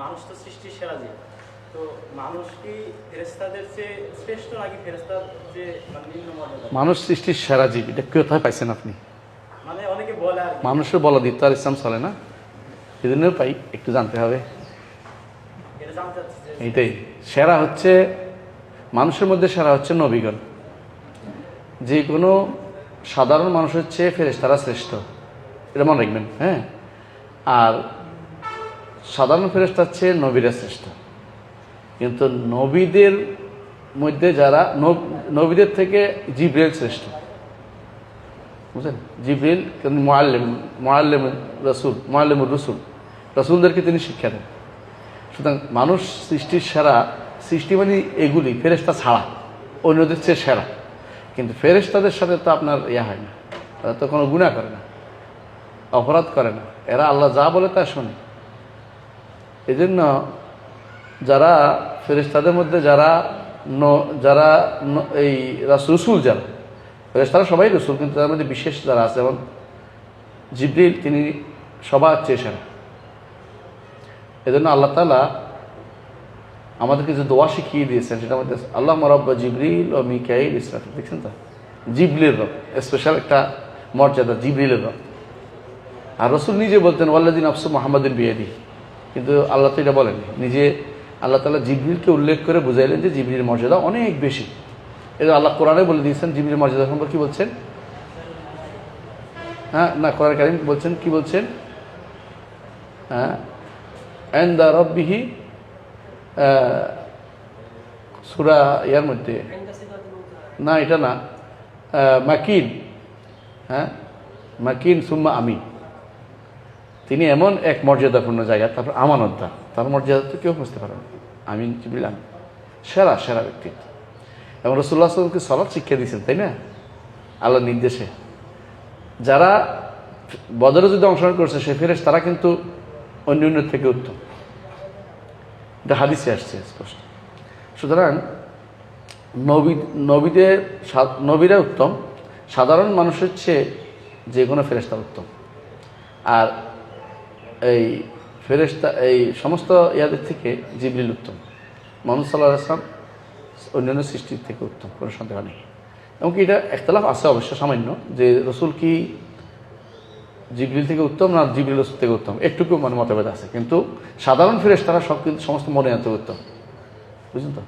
মানুষ তো সৃষ্টির সেরা জীব, তো মানুষ কি ফেরেশতাদের চেয়ে শ্রেষ্ঠ নাকি ফেরেশতার যে মানে নিম্ন মর্যাদা? মানুষ সৃষ্টির সেরা জীব, এটা কোথায় পাইছেন আপনি? মানে অনেকে বলে আর কি। মানুষের বলা দিত আর ইসলাম চলে না, সেজন্য পাই একটু জানতে হবে। এটা জানতে চাচ্ছি যে এইটাই সেরা হচ্ছে, মানুষের মধ্যে সেরা হচ্ছে নবীগণ। যে কোনো সাধারণ মানুষের চেয়ে ফেরেশতারা শ্রেষ্ঠ, এটা মনে রাখবেন। হ্যাঁ, আর সাধারণ ফেরেশতার চেয়ে নবীরা শ্রেষ্ঠ। কিন্তু নবীদের মধ্যে যারা নবীদের থেকে জিবরিল শ্রেষ্ঠ, বুঝলেন? জিবরিল মুআল্লিমুর রাসূল, রাসূলদেরকে তিনি শিক্ষা দেন। সুতরাং মানুষ সৃষ্টির সেরা, সৃষ্টি মানে এগুলি ফেরেশতা ছাড়া অন্যদের চেয়ে সেরা। কিন্তু ফেরেশতাদের সাথে তো আপনার ইয়া হয় না, তারা তো কোনো গুনাহ করে না, অপরাধ করে না, এরা আল্লাহ যা বলে তা শোনে। এই জন্য যারা ফেরেশতাদের মধ্যে যারা এই রসুল, যারা ফেরেশতারা সবাই রসুল, কিন্তু তার মধ্যে বিশেষ যারা আছে, যেমন জিবরিল, তিনি সবার চেয়ে সেরা। এই জন্য আল্লাহ তাআলা আমাদেরকে যে দোয়া শিখিয়ে দিয়েছেন, সেটা মধ্যে আল্লাহুম্মা রাব্বা জিবরিল ও মিকাইল ইসরাফিল, দেখছেন তো? জিবরিলের রব, স্পেশাল একটা মর্যাদা জিবরিলের রব। আর রসুল নিজে বলতেন ওয়াল্লাযী নাফসু মুহাম্মাদিন বিয়াদিহি, কিন্তু আল্লাহ তো এটা বলেননি। নিজে আল্লাহ তাআলা জিবরিলকে উল্লেখ করে বুঝাইলেন যে জিবরিলের মর্যাদা অনেক বেশি। এটা আল্লাহ কোরআনে বলে দিয়েছেন জিবরিলের মর্যাদা সম্পর্কে। কি বলছেন? হ্যাঁ, না, কোরআন কারীম বলছেন, কি বলছেন? হ্যাঁ, ইনদা রাব্বিহি, সূরা ইয়ার মধ্যে, না এটা না, মাকিন, হ্যাঁ মাকিন সুম্মা আমিন, তিনি এমন এক মর্যাদাপূর্ণ জায়গা, তারপর আমানতদার, তার মর্যাদা তো কেউ বুঝতে পারে না। আমিন জিবরিল আমিন, সেরা ব্যক্তিত্ব। এবং রাসূলুল্লাহ সাল্লাল্লাহু আলাইহি ওয়াসাল্লামকে সালাত শিক্ষা দিয়েছেন, তাই না? আল্লাহর নির্দেশে। যারা বদরে যুদ্ধে অংশগ্রহণ করছে সে ফেরেশতারা কিন্তু অন্যান্যের থেকে উত্তম, এটা হাদিসে আসছে স্পষ্ট। সুতরাং নবীরা উত্তম, সাধারণ মানুষের চেয়ে যে কোনো ফেরেশতা উত্তম। আর এই ফেরেশতা, এই সমস্ত ইয়াদের থেকে জিবরিল উত্তম। মুহাম্মদ সাল্লাল্লাহু আলাইহি ওয়াসাল্লাম অন্যান্য সৃষ্টির থেকে উত্তম, কোনো সন্দেহ নেই। এমনকি এটা একতলাফ আছে অবশ্য সামান্য, যে রসুল কি জিবরিল থেকে উত্তম না জিবরিল রসুল থেকে উত্তম, একটুকু মানে মতভেদ আছে। কিন্তু সাধারণ ফেরেশতারা সব কিন্তু সমস্ত মনে আনতে উত্তম, বুঝলেন তো?